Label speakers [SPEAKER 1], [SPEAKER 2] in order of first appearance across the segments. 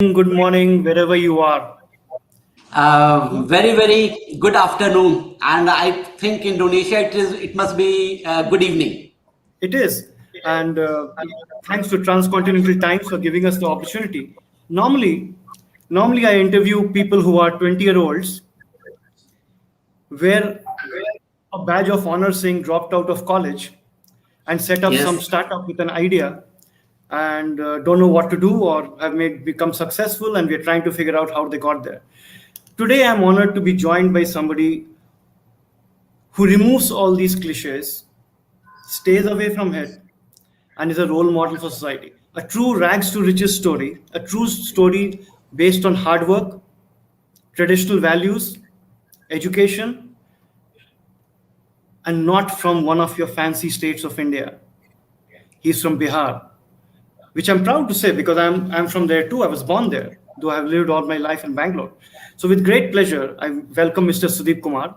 [SPEAKER 1] Good morning, wherever you are.
[SPEAKER 2] Very, very good afternoon, and I think Indonesia it must be good evening.
[SPEAKER 1] It is. And thanks to Transcontinental Times for giving us the opportunity. Normally, normally I interview people who are 20-year-olds, wear a badge of honor saying dropped out of college and set up some
[SPEAKER 2] Yes.
[SPEAKER 1] startup with an idea and don't know what to do or have made become successful, and we're trying to figure out how they got there. Today, I'm honored to be joined by somebody who removes all these cliches, stays away from it, and is a role model for society. A true rags to riches story, a true story based on hard work, traditional values, education, and not from one of your fancy states of India. He's from Bihar, which I'm proud to say because I'm from there too. I was born there, though I've lived all my life in Bangalore. So, with great pleasure, I welcome Mr. Sudip Kumar.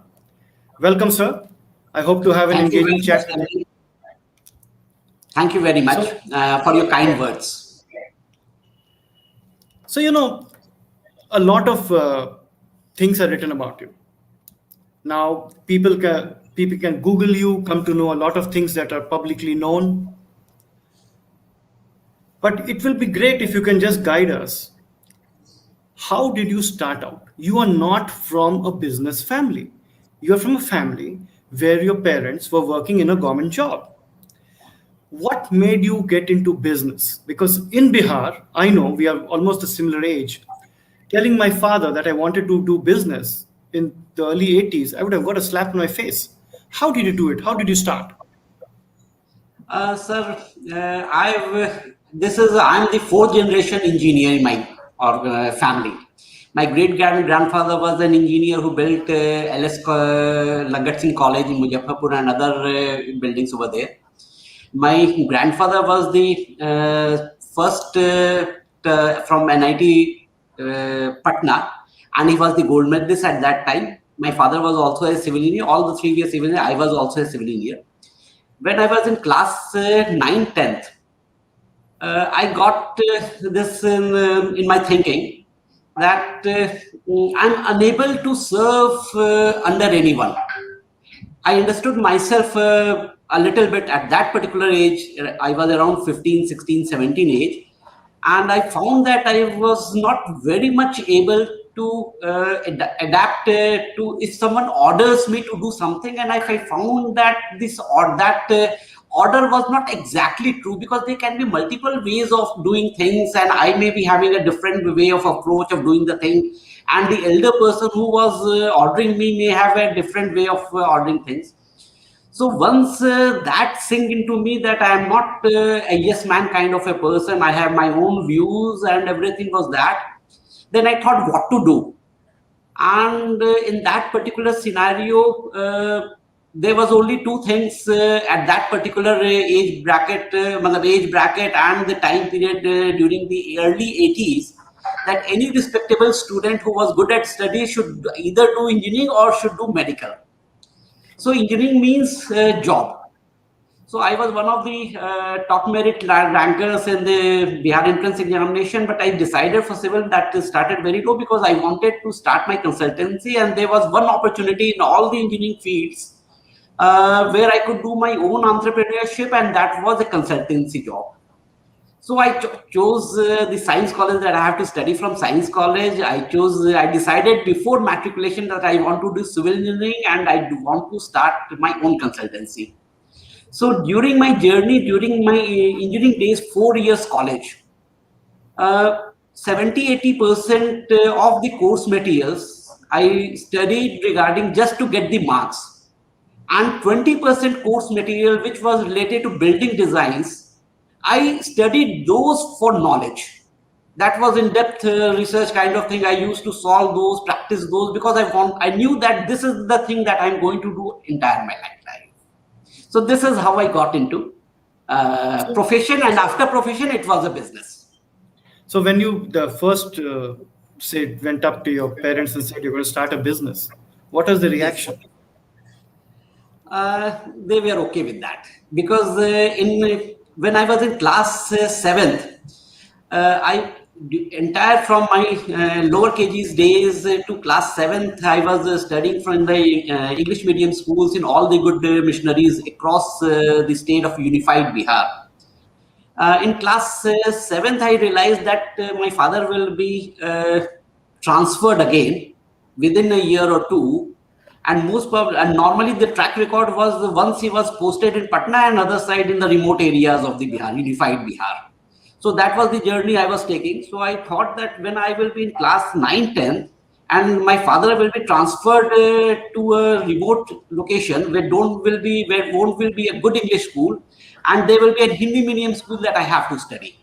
[SPEAKER 1] Welcome, sir. I hope to have an
[SPEAKER 2] Thank you
[SPEAKER 1] engaging
[SPEAKER 2] very much,
[SPEAKER 1] chat with you.
[SPEAKER 2] Nalin. Thank you very much
[SPEAKER 1] So,
[SPEAKER 2] for your kind words.
[SPEAKER 1] so, a lot of things are written about you. Now, people can Google you, come to know a lot of things that are publicly known. But it will be great if you can just guide us. How did you start out? You are not from a business family. You are from a family where your parents were working in a government job. What made you get into business? Because in Bihar, I know we are almost a similar age. Telling my father that I wanted to do business in the early 80s, I would have got a slap in my face. How did you do it? How did you start?
[SPEAKER 2] Sir, I'm the fourth generation engineer in my family. My grandfather was an engineer who built Lagat Singh College in Muzaffarpur and other buildings over there. My grandfather was the first from NIT Patna, and he was the gold medalist at that time. My father was also a civil engineer. All the three were civil engineer. I was also a civil engineer. When I was in class 9th, 10th, I got this in my thinking that I'm unable to serve under anyone. I understood myself a little bit at that particular age. I was around 15, 16, 17 age. And I found that I was not very much able to adapt to if someone orders me to do something, and if I found that this or that order was not exactly true, because there can be multiple ways of doing things, and I may be having a different way of approach of doing the thing, and the elder person who was ordering me may have a different way of ordering things. So once that sink into me that I am not a yes man kind of a person, I have my own views and everything was that, then I thought what to do. And in that particular scenario, there was only two things at that particular age bracket and the time period during the early 80s, that any respectable student who was good at study should either do engineering or should do medical. So engineering means job. So I was one of the top merit rankers in the Bihar entrance examination, but I decided for civil that started very low because I wanted to start my consultancy, and there was one opportunity in all the engineering fields where I could do my own entrepreneurship, and that was a consultancy job. So I chose the science college that I have to study from science college. I decided before matriculation that I want to do civil engineering and I do want to start my own consultancy. So during my journey, during my engineering days, 4 years college, 70-80% of the course materials I studied regarding just to get the marks, and 20% course material which was related to building designs, I studied those for knowledge. That was in-depth research kind of thing. I used to solve those, practice those, because I knew that this is the thing that I'm going to do entire my lifetime. So this is how I got into profession, and after profession, it was a business.
[SPEAKER 1] So when you the first say went up to your parents and said you're going to start a business, what was the
[SPEAKER 2] Yes.
[SPEAKER 1] reaction?
[SPEAKER 2] They were okay with that because in when I was in class 7th, I the entire from my lower KG's days to class 7th, I was studying from the English medium schools in all the good missionaries across the state of unified Bihar. In class 7th, I realized that my father will be transferred again within a year or two. And most probably, and normally the track record was once he was posted in Patna and other side in the remote areas of the Bihar, unified Bihar. So that was the journey I was taking. So I thought that when I will be in class 9, 10, and my father will be transferred to a remote location where won't will be a good English school, and there will be a Hindi medium school that I have to study.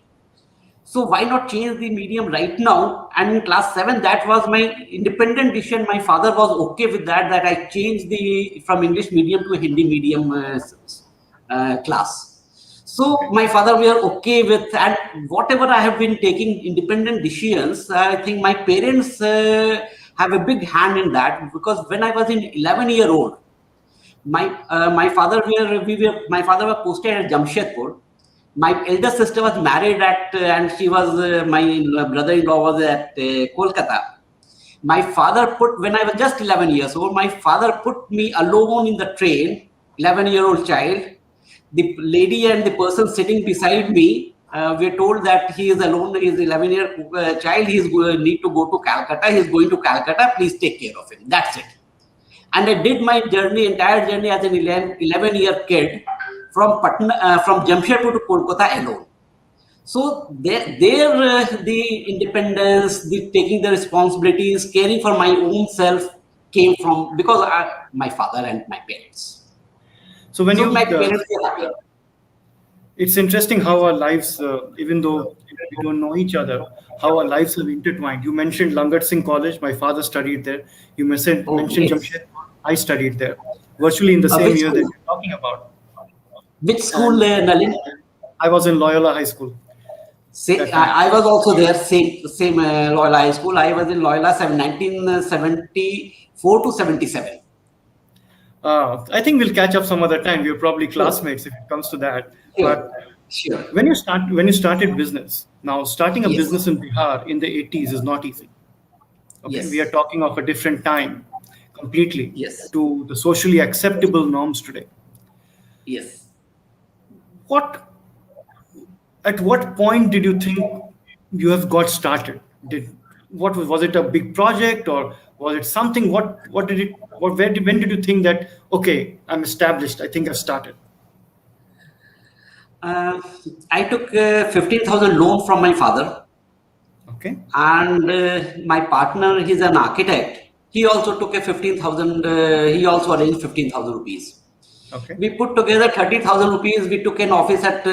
[SPEAKER 2] So why not change the medium right now? And in class 7, that was my independent decision. My father was okay with that. That I changed the from English medium to a Hindi medium class. So my father were okay with, and whatever I have been taking independent decisions, I think my parents have a big hand in that, because when I was in 11-year-old, my father my father was posted at Jamshedpur. My elder sister was married at and she was my brother-in-law was at Kolkata. My father put, when I was just 11 years old, my father put me alone in the train, 11-year-old child. The lady and the person sitting beside me, we're told that he is alone, he is 11-year child, he is need to go to Calcutta, he is going to Calcutta, please take care of him. That's it. And I did my entire journey as an 11-year kid from Patna, from Jamshedpur to Kolkata alone. So the independence, the taking the responsibilities, caring for my own self came from because my father and my parents.
[SPEAKER 1] So when
[SPEAKER 2] So
[SPEAKER 1] you,
[SPEAKER 2] my parents were happy.
[SPEAKER 1] it's interesting how our lives, even though we don't know each other, how our lives have intertwined. You mentioned Langat Singh College. My father studied there. You
[SPEAKER 2] Oh,
[SPEAKER 1] mentioned
[SPEAKER 2] yes.
[SPEAKER 1] Jamshedpur. I studied there, virtually in the same
[SPEAKER 2] Which
[SPEAKER 1] year that
[SPEAKER 2] school?
[SPEAKER 1] you're talking about.
[SPEAKER 2] Which school,
[SPEAKER 1] And
[SPEAKER 2] Nalin?
[SPEAKER 1] I was in Loyola High School
[SPEAKER 2] Say,
[SPEAKER 1] that time.
[SPEAKER 2] I was also there, same Loyola High School. I was in Loyola 1974 to 77.
[SPEAKER 1] I think we'll catch up some other time. We're probably
[SPEAKER 2] Sure,
[SPEAKER 1] classmates if it comes to that.
[SPEAKER 2] sure,
[SPEAKER 1] But
[SPEAKER 2] sure.
[SPEAKER 1] when you started business, now starting a
[SPEAKER 2] Yes,
[SPEAKER 1] business in Bihar in the 80s is not easy. Okay, we are
[SPEAKER 2] yes,
[SPEAKER 1] talking of a different time completely
[SPEAKER 2] yes,
[SPEAKER 1] to the socially acceptable norms today.
[SPEAKER 2] yes.
[SPEAKER 1] What at what point did you think you have got started? Did what was it a big project or was it something? What did it? What where did when did you think that okay, I'm established? I think I've started.
[SPEAKER 2] Uh, I took 15,000 loan from my father,
[SPEAKER 1] Okay,
[SPEAKER 2] and my partner, he's an architect. He also took a 15,000. He also arranged 15,000 rupees.
[SPEAKER 1] okay,
[SPEAKER 2] We put together 30,000 rupees. We took an office at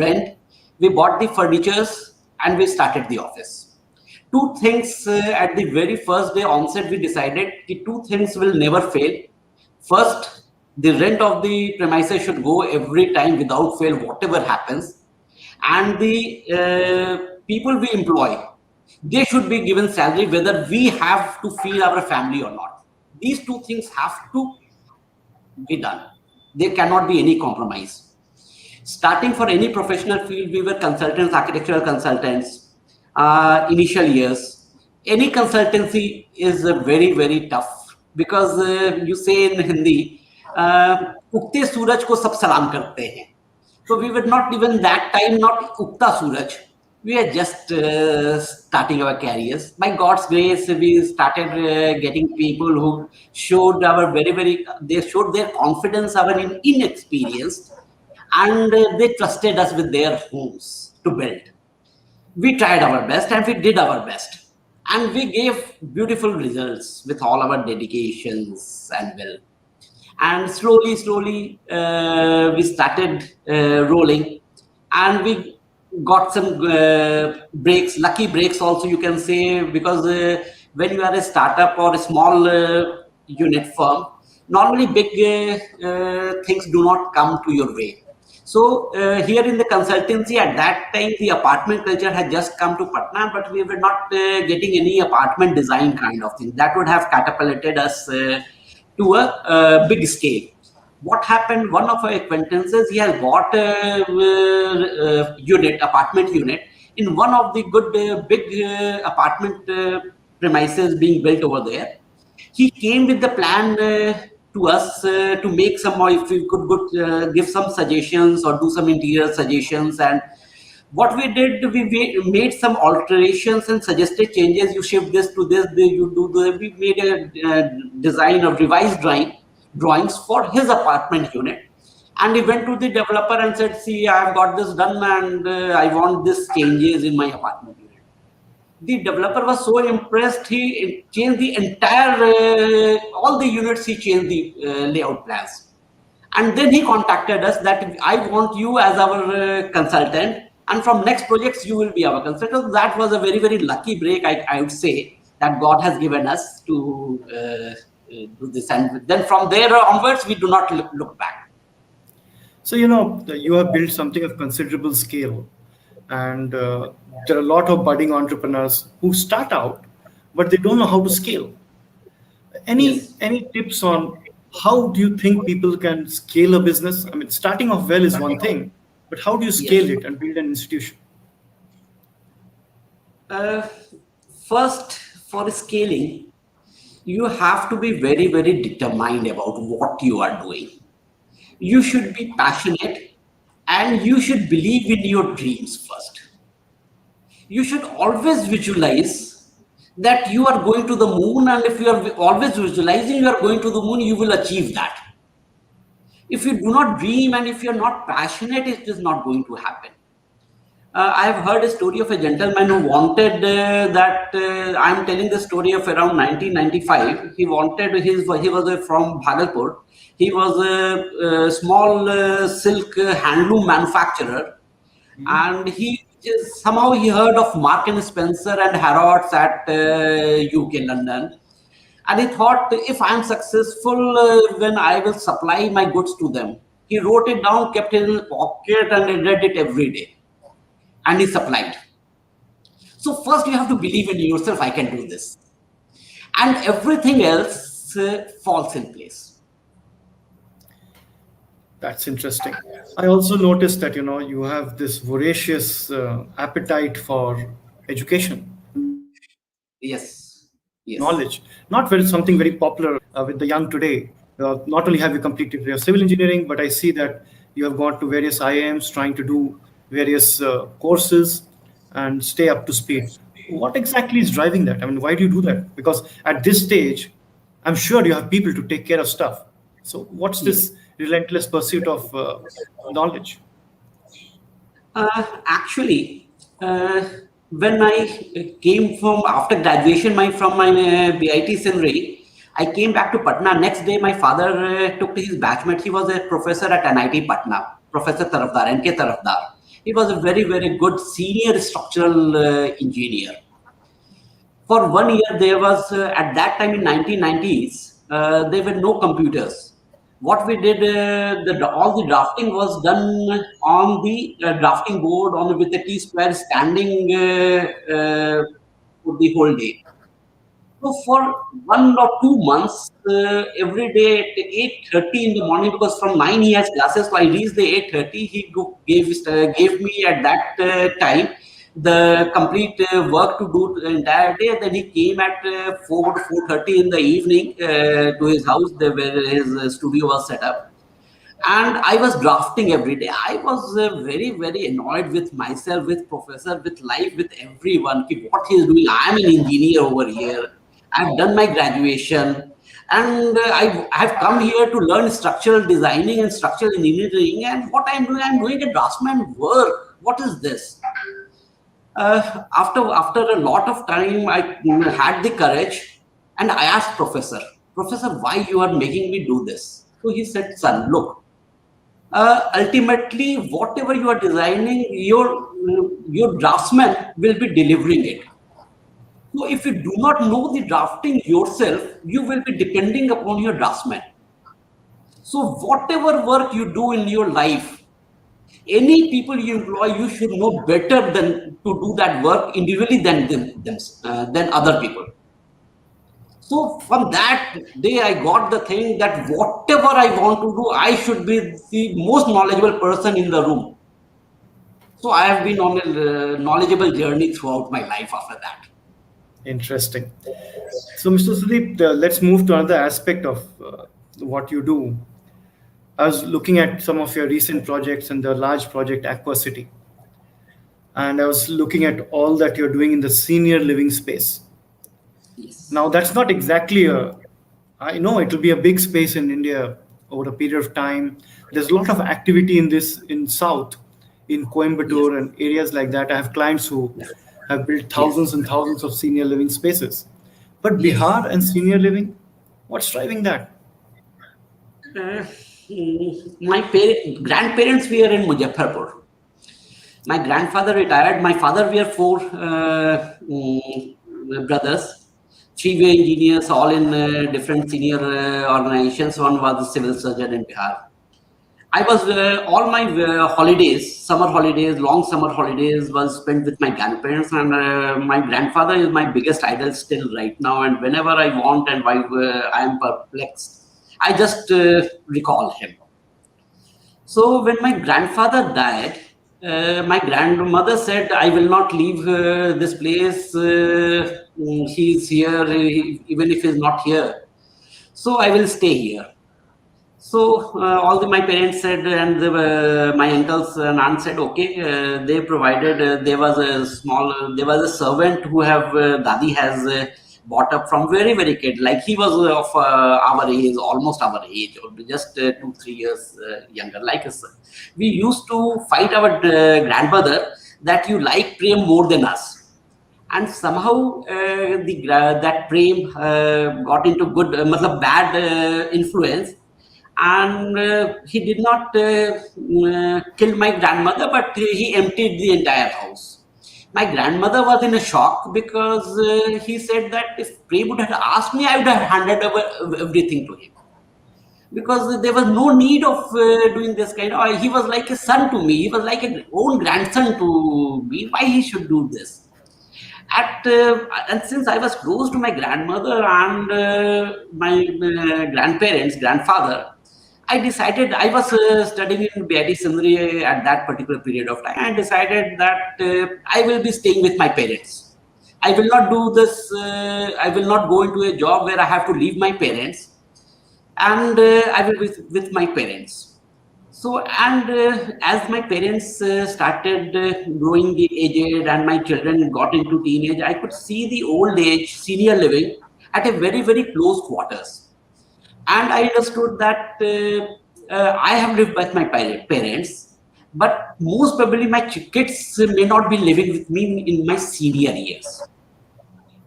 [SPEAKER 2] rent. We bought the furnitures and we started the office. Two things at the very first day onset, we decided the two things will never fail. First, the rent of the premises should go every time without fail, whatever happens. And the people we employ, they should be given salary whether we have to feed our family or not. These two things have to be done. There cannot be any compromise. Starting for any professional field, we were consultants, architectural consultants, initial years. Any consultancy is very, very tough because you say in Hindi, उगते सूरज को सब सलाम करते हैं. So we were not even that time not Ukta Suraj. We are just starting our careers. By God's grace, we started getting people who showed our they showed their confidence, our inexperienced, and they trusted us with their homes to build. We tried our best and we did our best. And we gave beautiful results with all our dedications and will. And slowly we started rolling, and we got some breaks, lucky breaks also you can say, because when you are a startup or a small unit firm, normally big things do not come to your way. So here in the consultancy at that time, the apartment culture had just come to Patna, but we were not getting any apartment design kind of thing. That would have catapulted us to a big scale. What happened? One of our acquaintances, he has bought a unit, apartment unit, in one of the good big apartment premises being built over there. He came with the plan to us to make some, or if we could give some suggestions or do some interior suggestions. And what we did, we made some alterations and suggested changes. You shift this to this, you do the. We made a design of revised drawings for his apartment unit. And he went to the developer and said, see, I have got this done and I want this changes in my apartment unit. The developer was so impressed, he changed the entire, all the units, he changed the layout plans. And then he contacted us that I want you as our consultant, and from next projects, you will be our consultant. That was a very, very lucky break, I would say, that God has given us to do this. And then from there onwards, we do not look back.
[SPEAKER 1] So, you have built something of considerable scale, and there are a lot of budding entrepreneurs who start out, but they don't know how to scale.
[SPEAKER 2] Yes.
[SPEAKER 1] Any tips on how do you think people can scale a business? I mean, starting off well is one thing, but how do you scale
[SPEAKER 2] Yes.
[SPEAKER 1] it and build an institution?
[SPEAKER 2] First, for scaling, you have to be very, very determined about what you are doing. You should be passionate and you should believe in your dreams first. You should always visualize that you are going to the moon, and if you are always visualizing you are going to the moon, you will achieve that. If you do not dream and if you are not passionate, it is not going to happen. I have heard a story of a gentleman who wanted I am telling the story of around 1995. He was from Bhagalpur. He was a small silk handloom manufacturer, and somehow he heard of Mark and Spencer and Harrods at UK, London. And he thought, if I am successful, when I will supply my goods to them. He wrote it down, kept it in his pocket, and he read it every day. And he supplied. So first you have to believe in yourself, I can do this. And everything else falls in place.
[SPEAKER 1] That's interesting. I also noticed that you have this voracious appetite for education,
[SPEAKER 2] Yes. Yes.
[SPEAKER 1] knowledge. Not very something very popular with the young today. Not only have you completed your civil engineering, but I see that you have gone to various IIMs trying to do various courses and stay up to speed. What exactly is driving that? I mean, why do you do that? Because at this stage, I'm sure you have people to take care of stuff. So, what's
[SPEAKER 2] Yes.
[SPEAKER 1] this relentless pursuit of knowledge?
[SPEAKER 2] Actually, when I came from after graduation, from my BIT Sinri, I came back to Patna. Next day, my father took his batchmate. He was a professor at NIT Patna, Professor Tarafdar, NK Tarafdar. He was a very, very good senior structural engineer. For 1 year, there was at that time in 1990s, there were no computers. What we did, all the drafting was done on the drafting board with a T-square standing for the whole day. So for 1 or 2 months, every day at 8:30 in the morning, because from 9 he has classes, so I reached the 8:30. He gave me at that time the complete work to do the entire day. Then he came at 4:30 in the evening to his house, where his studio was set up. And I was drafting every day. I was very, very annoyed with myself, with professor, with life, with everyone. What he is doing? I am an engineer over here. I've done my graduation, and I've come here to learn structural designing and structural engineering. And what I'm doing a draftsman work. What is this? After a lot of time, I had the courage, and I asked Professor, why you are making me do this? So he said, son, look. Ultimately, whatever you are designing, your draftsman will be delivering it. So if you do not know the drafting yourself, you will be depending upon your draftsman. So whatever work you do in your life, any people you employ, you should know better than to do that work individually than other people. So from that day, I got the thing that whatever I want to do, I should be the most knowledgeable person in the room. So I have been on a knowledgeable journey throughout my life after that.
[SPEAKER 1] Interesting. So, Mr. Sudip, let's move to another aspect of what you do. I was looking at some of your recent projects and the large project Aqua City, and I was looking at all that you're doing in the senior living space.
[SPEAKER 2] Yes.
[SPEAKER 1] Now, that's not exactly a, I know it will be a big space in India over a period of time. There's a lot of activity in this in South, in
[SPEAKER 2] Yes.
[SPEAKER 1] Coimbatore and areas like that. I have clients who have built
[SPEAKER 2] Yes.
[SPEAKER 1] thousands and thousands of senior living spaces. But
[SPEAKER 2] Yes.
[SPEAKER 1] Bihar and senior living, what's driving that?
[SPEAKER 2] Uh, my grandparents were in Muzaffarpur. My grandfather retired. My father were four brothers. Three were engineers, all in different senior organizations. One was a civil surgeon in Bihar. I was all my holidays, summer holidays, long summer holidays, was spent with my grandparents, and my grandfather is my biggest idol still right now. And whenever I want and why I am perplexed, I just recall him. So when my grandfather died, my grandmother said, "I will not leave this place. He's here, even if he's not here. So I will stay here." So my parents said, and my uncles and aunt said, okay. They provided. There was a servant who have Dadi has bought up from very very kid. Like he was of our age, almost our age, or just 2 3 years younger. Like us, we used to fight our grandmother that you like Prem more than us, and somehow that Prem got into good, matlab bad influence, and he did not kill my grandmother, but he emptied the entire house. My grandmother was in a shock because he said that if Prem would have asked me, I would have handed over everything to him, because there was no need of doing this kind of. He was like a son to me. He was like an own grandson to me. Why he should do this? And since I was close to my grandmother and my grandfather, I decided. I was studying in BIT Sindri at that particular period of time. I decided that I will be staying with my parents. I will not do this. I will not go into a job where I have to leave my parents, and I will be with my parents. So, and as my parents started growing aged and my children got into teenage, I could see the old age senior living at a very, very close quarters. And I understood that I have lived with my parents, but most probably my kids may not be living with me in my senior years.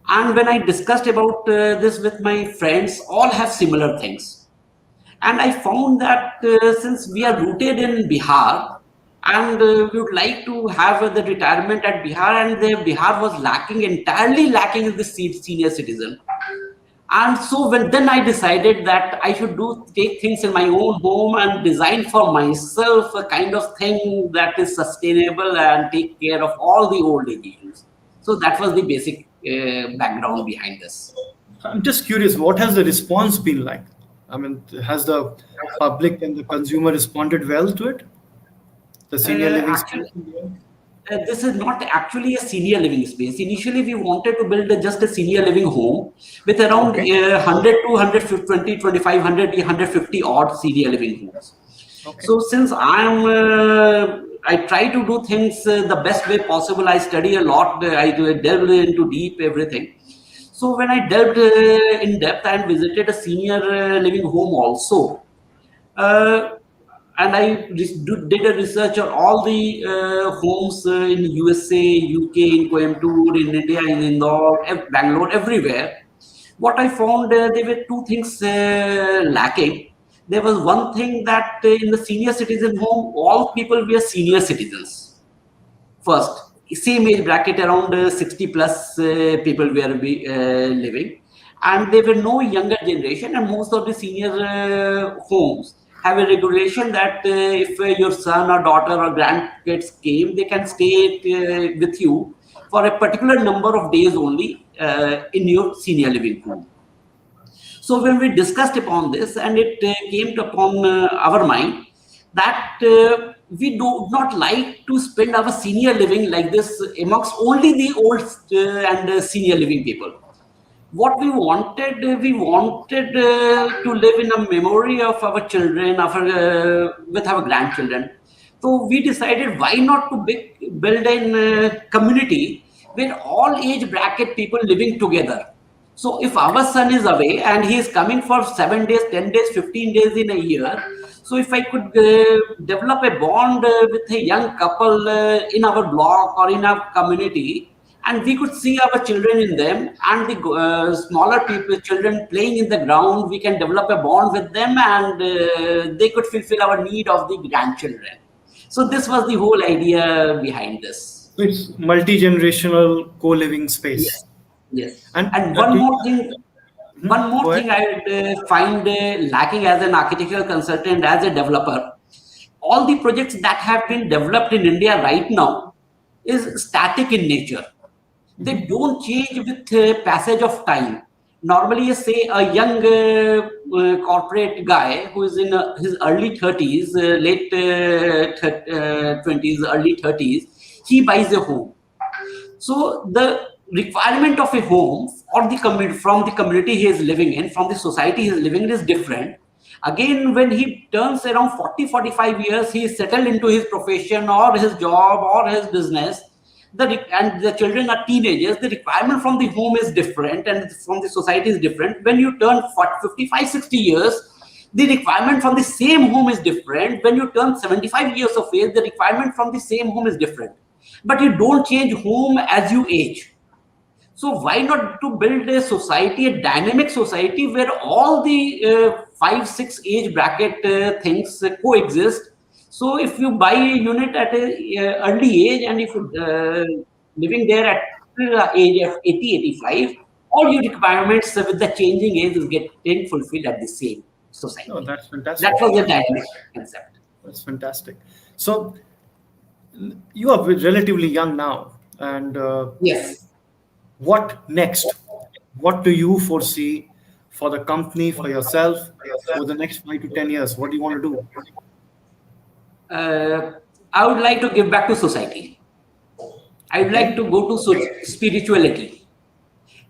[SPEAKER 2] And when I discussed about this with my friends, all have similar things. And I found that since we are rooted in Bihar, and we would like to have the retirement at Bihar, and the Bihar was lacking, entirely lacking in the senior citizen. And so then I decided that I should take things in my own home and design for myself a kind of thing that is sustainable and take care of all the old age issues. So that was the basic background behind this.
[SPEAKER 1] I'm just curious, what has the response been like? I mean, has the public and the consumer responded well to it? The senior living space?
[SPEAKER 2] Actually, this is not actually a senior living space. Initially, we wanted to build just a senior living home with around
[SPEAKER 1] Okay.
[SPEAKER 2] 100 to 120, 2500, 150 odd senior living homes.
[SPEAKER 1] Okay.
[SPEAKER 2] So since I try to do things the best way possible. I study a lot. I delve into deep everything. So when I delved in depth and visited a senior living home also, uh, and I did a research on all the homes in USA, UK, in Coimbatore, in India, in Indore, Bangalore, everywhere. What I found, there were two things lacking. There was one thing that in the senior citizen home, all people were senior citizens. First, same age bracket, around 60 plus people were living, and there were no younger generation. And most of the senior homes have a regulation that if your son or daughter or grandkids came, they can stay with you for a particular number of days only in your senior living home. So when we discussed upon this, and it came upon our mind that we do not like to spend our senior living like this amongst only the old and senior living people. What we wanted to live in a memory of our children, with our grandchildren. So we decided, why not to build a community where all age bracket people living together. So if our son is away and he is coming for 7 days, 10 days, 15 days in a year, so if I could develop a bond with a young couple in our block or in our community, and we could see our children in them, and the smaller people, children playing in the ground, we can develop a bond with them, and they could fulfill our need of the grandchildren. So this was the whole idea behind this.
[SPEAKER 1] It's multi-generational co-living
[SPEAKER 2] Yes,
[SPEAKER 1] space.
[SPEAKER 2] yes.
[SPEAKER 1] And
[SPEAKER 2] And
[SPEAKER 1] do
[SPEAKER 2] one
[SPEAKER 1] you,
[SPEAKER 2] more thing,
[SPEAKER 1] go ahead.
[SPEAKER 2] I would find lacking as an architectural consultant, as a developer. All the projects that have been developed in India right now is static in nature. They don't change with passage of time. Normally, you say a young corporate guy who is in his early 30s, late 20s, early 30s, he buys a home. So the requirement of a home or the community, from the community he is living in, from the society he is living in, is different. Again, when he turns around 40, 45 years, he is settled into his profession or his job or his business. And the children are teenagers, the requirement from the home is different and from the society is different. When you turn 40, 55, 60 years, the requirement from the same home is different. When you turn 75 years of age, the requirement from the same home is different. But you don't change home as you age. So why not to build a society, a dynamic society where all the 5, 6 age bracket things coexist. So if you buy a unit at a early age, and if you living there at age of 80, 85, all your requirements with the changing age is getting fulfilled at the same
[SPEAKER 1] Oh,
[SPEAKER 2] society.
[SPEAKER 1] that's
[SPEAKER 2] That
[SPEAKER 1] fantastic.
[SPEAKER 2] was the dynamic concept.
[SPEAKER 1] That's fantastic. So you are relatively young now, and
[SPEAKER 2] Yes.
[SPEAKER 1] what next? What do you foresee for the company, for yourself, over the next 5 to 10 years? What do you want to do?
[SPEAKER 2] Uh, I would like to give back to society. I would like
[SPEAKER 1] Okay.
[SPEAKER 2] to go to spirituality.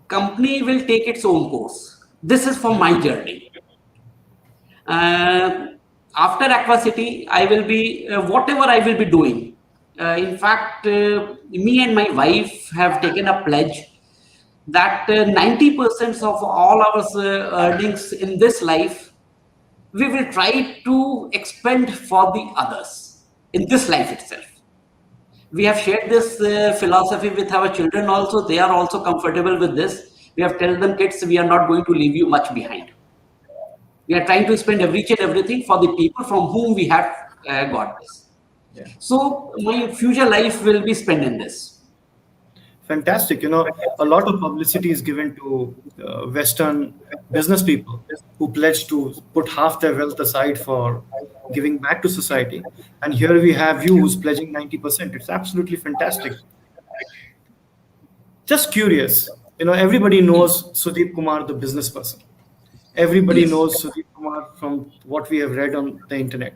[SPEAKER 2] Company will take its own course. This is for my journey. Uh, After Aquacity, I will be whatever I will be doing. In fact, me and my wife have taken a pledge that 90% of all our earnings in this life, we will try to expend for the others in this life itself. We have shared this philosophy with our children also. They are also comfortable with this. We have told them, kids, we are not going to leave you much behind. We are trying to spend each and everything for the people from whom we have got this.
[SPEAKER 1] Yeah.
[SPEAKER 2] So my future life will be spent in this.
[SPEAKER 1] Fantastic. A lot of publicity is given to Western business people who pledge to put half their wealth aside for giving back to society. And here we have you who's pledging 90%. It's absolutely fantastic. Just curious, everybody knows Sudip Kumar, the business person. Everybody
[SPEAKER 2] Yes,
[SPEAKER 1] knows Sudip Kumar from what we have read on the internet.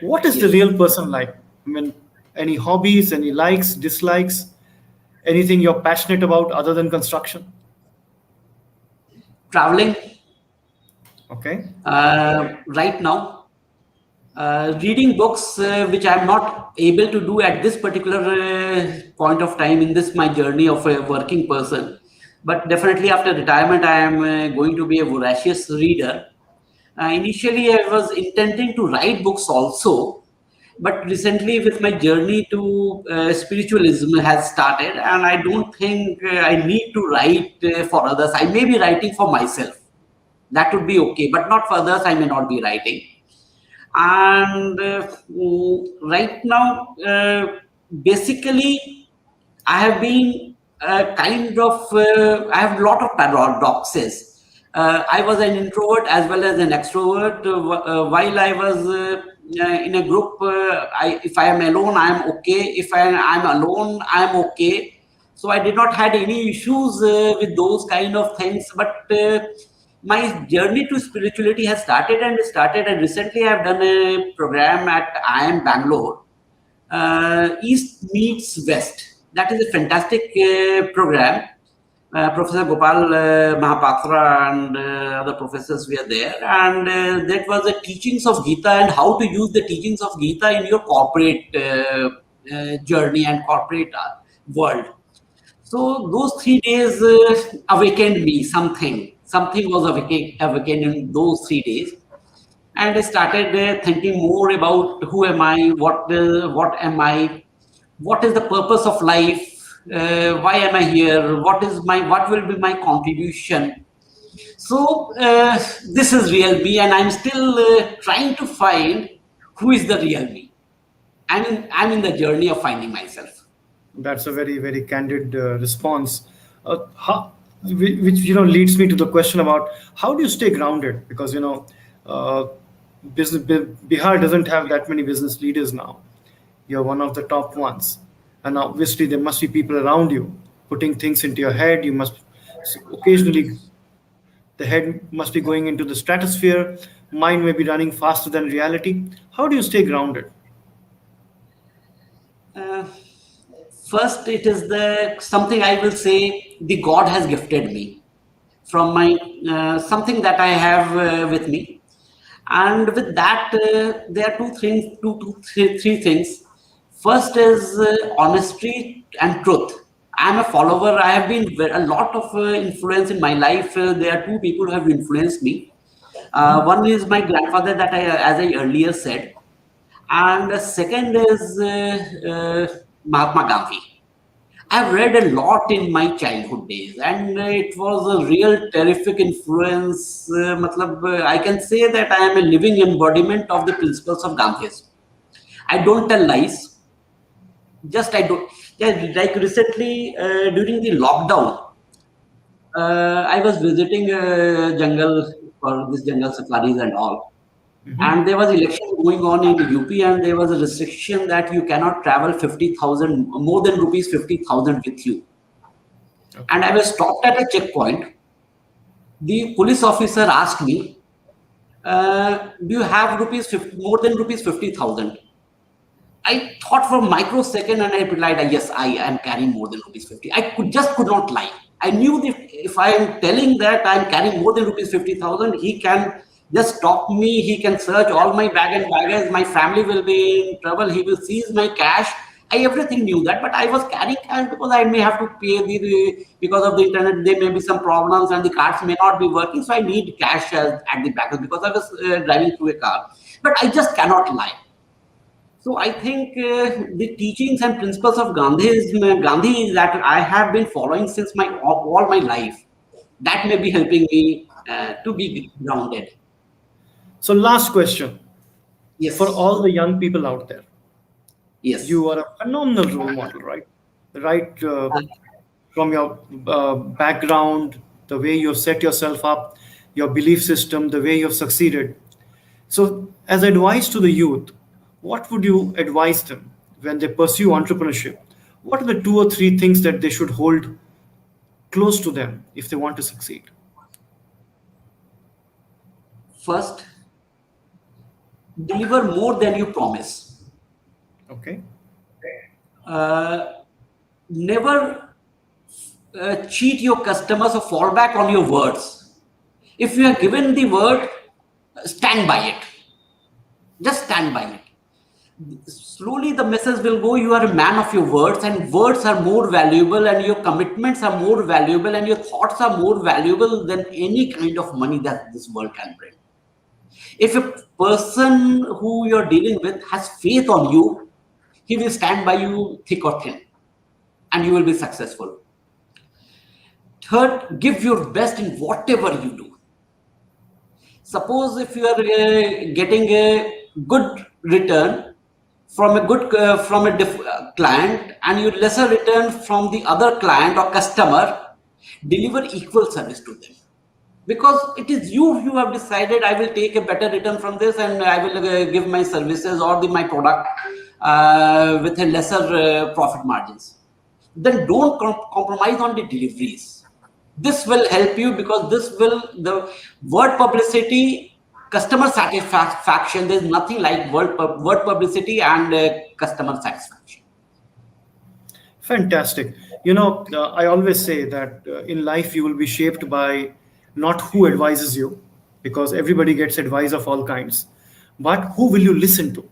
[SPEAKER 1] What is the
[SPEAKER 2] yes.
[SPEAKER 1] real person like? I mean, any hobbies, any likes, dislikes, anything you're passionate about other than construction?
[SPEAKER 2] Traveling
[SPEAKER 1] Okay.
[SPEAKER 2] right now, reading books, which I'm not able to do at this particular point of time in this my journey of a working person. But definitely after retirement, I am going to be a voracious reader. Initially, I was intending to write books also, but recently, with my journey to spiritualism has started, and I don't think I need to write for others. I may be writing for myself. That would be okay, but not for others. I may not be writing. And right now, basically, I have been I have a lot of paradoxes. I was an introvert as well as an extrovert. While I was in a group, if I am alone, I am okay. If I'm alone, I am okay. So I did not had any issues with those kind of things. But my journey to spirituality has started, and recently I've done a program at IIM Bangalore, East Meets West. That is a fantastic program. Professor Gopal Mahapatra and other professors were there, and that was the teachings of Gita and how to use the teachings of Gita in your corporate journey and corporate world. So those 3 days awakened me something. Something was awakened in those 3 days, and I started thinking more about who am I, what am I, what is the purpose of life, why am I here, what will be my contribution. So this is real me, and I'm still trying to find who is the real me. I'm in the journey of finding myself.
[SPEAKER 1] That's a very, very candid response. Which leads me to the question about how do you stay grounded? Because uh, Bihar doesn't have that many business leaders now. You're one of the top ones, and obviously there must be people around you putting things into your head. You must occasionally the head must be going into the stratosphere. Mind may be running faster than reality. How do you stay grounded?
[SPEAKER 2] Uh, First, it is the something I will say the God has gifted me from my something that I have with me, and with that there are three things. First is honesty and truth. I am a follower. I have been a lot of influence in my life. There are two people who have influenced me. One is my grandfather, that as I earlier said, and the second is Mahatma Gandhi. I've read a lot in my childhood days, and it was a real terrific influence. I can say that I am a living embodiment of the principles of Gandhism. I don't tell lies. Just I don't. Yeah, like recently during the lockdown, I was visiting jungle for this jungle safaris and all.
[SPEAKER 1] Mhm.
[SPEAKER 2] And there was election going on in UP, and there was a restriction that you cannot travel 50,000 more than rupees 50,000 with you. And
[SPEAKER 1] Okay.
[SPEAKER 2] I was stopped at a checkpoint. The police officer asked me, "Do you have rupees 50, more than rupees 50,000?" I thought for a microsecond, and I replied, "Yes, I am carrying more than rupees 50." I could not lie. I knew that if I am telling that I am carrying more than rupees 50,000, he can just stop me. He can search all my bag and baggage. My family will be in trouble. He will seize my cash. I everything knew that, but I was carrying cash because I may have to pay because of the internet. There may be some problems, and the cards may not be working. So I need cash at the back because I was driving through a car. But I just cannot lie. So I think the teachings and principles of Gandhi that I have been following since my all my life, that may be helping me to be grounded.
[SPEAKER 1] So, last question for
[SPEAKER 2] Yes,
[SPEAKER 1] all the young people out there.
[SPEAKER 2] yes.
[SPEAKER 1] You are a phenomenal role model, right? Right,
[SPEAKER 2] Uh,
[SPEAKER 1] from your background, the way you've set yourself up, your belief system, the way you've succeeded. So, as advice to the youth, what would you advise them when they pursue entrepreneurship? What are the two or three things that they should hold close to them if they want to succeed?
[SPEAKER 2] First, deliver more than you promise.
[SPEAKER 1] Okay.
[SPEAKER 2] Uh, Never cheat your customers or fall back on your words. If you have given the word, stand by it. Just stand by it. Slowly the message will go, you are a man of your words, and words are more valuable, and your commitments are more valuable, and your thoughts are more valuable than any kind of money that this world can bring. If a person who you're dealing with has faith on you, he will stand by you thick or thin, and you will be successful. Third, give your best in whatever you do. Suppose if you are getting a good return from a client, and you lesser return from the other client or customer, deliver equal service to them, because it is you have decided I will take a better return from this, and I will give my services or my product with a lesser profit margins. Then don't compromise on the deliveries. This will help you because the word publicity, customer satisfaction. There's nothing like word publicity and customer satisfaction.
[SPEAKER 1] Fantastic. I always say that in life you will be shaped by not who advises you, because everybody gets advice of all kinds, but who will you listen to?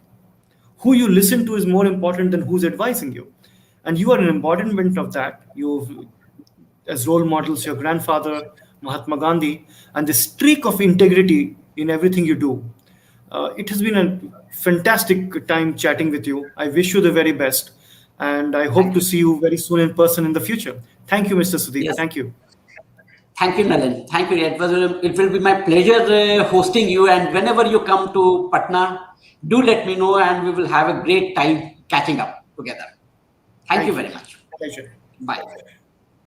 [SPEAKER 1] Who you listen to is more important than who's advising you. And you are an embodiment of that. You, as role models, your grandfather, Mahatma Gandhi, and the streak of integrity in everything you do. It has been a fantastic time chatting with you. I wish you the very best, and I hope
[SPEAKER 2] Thank
[SPEAKER 1] to
[SPEAKER 2] you.
[SPEAKER 1] see you very soon in person in the future. Thank you, Mr. Sudip.
[SPEAKER 2] Yes.
[SPEAKER 1] Thank you.
[SPEAKER 2] Thank you, Nalin. Thank you. It will be my pleasure hosting you. And whenever you come to Patna, do let me know, and we will have a great time catching up together. Thank you
[SPEAKER 1] Thank you.
[SPEAKER 2] very much.
[SPEAKER 1] Pleasure.
[SPEAKER 2] Bye.